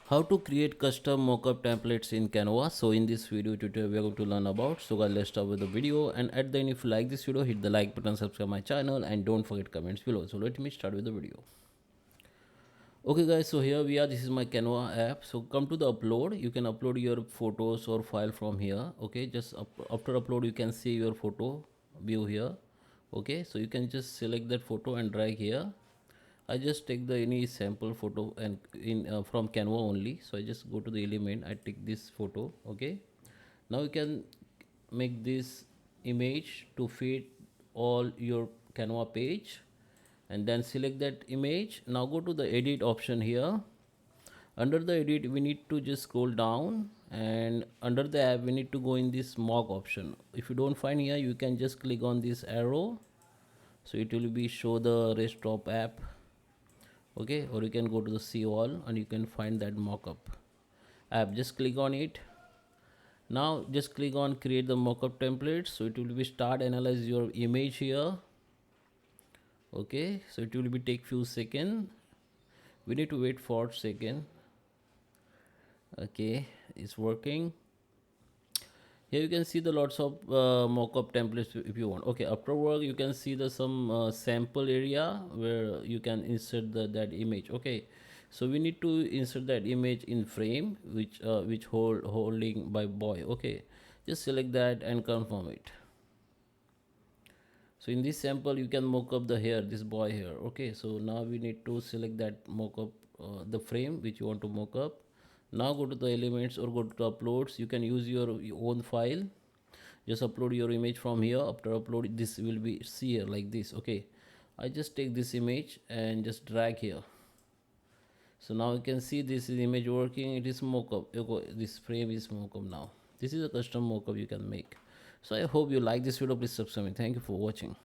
How to create custom mockup templates in Canva. So in this video tutorial we are going to learn about. So guys, let's start with the video, and at the end, if you like this video, hit the like button, subscribe my channel, and don't forget comments below. So let me start with the video. Okay guys, so here we are. This is my Canva app. So come to the upload. You can upload your photos or file from here. Okay, just after upload you can see your photo view here. Okay, so you can just select that photo and drag here. I just take the any sample photo and in from Canva only. So I just go to the element. I take this photo. Okay. Now you can make this image to fit all your Canva page, and then select that image. Now go to the edit option here. Under the edit, we need to just scroll down, and under the app, we need to go in this mock option. If you don't find here, you can just click on this arrow. So it will be show the rest of app. Okay, or you can go to the see all and you can find that mockup app. Just click on it. Now just click on create the mockup template. So it will be start analyze your image here. Okay, so it will be take few seconds. We need to wait for a second. Okay, it's working. Here you can see the lots of mockup templates if you want. Okay, after work you can see the some sample area where you can insert that image. Okay, so we need to insert that image in frame which holding by boy. Okay, just select that and confirm it. So in this sample you can mock up the hair, this boy here. Okay, so now we need to select that mock up the frame which you want to mock up. Now go to the elements or go to uploads. You can use your own file. Just upload your image from here. After upload, this will be see here like this. Okay, I just take this image and just drag here. So now you can see this is image working. It is mockup. This frame is mockup now. This is a custom mockup you can make. So I hope you like this video. Please subscribe me. Thank you for watching.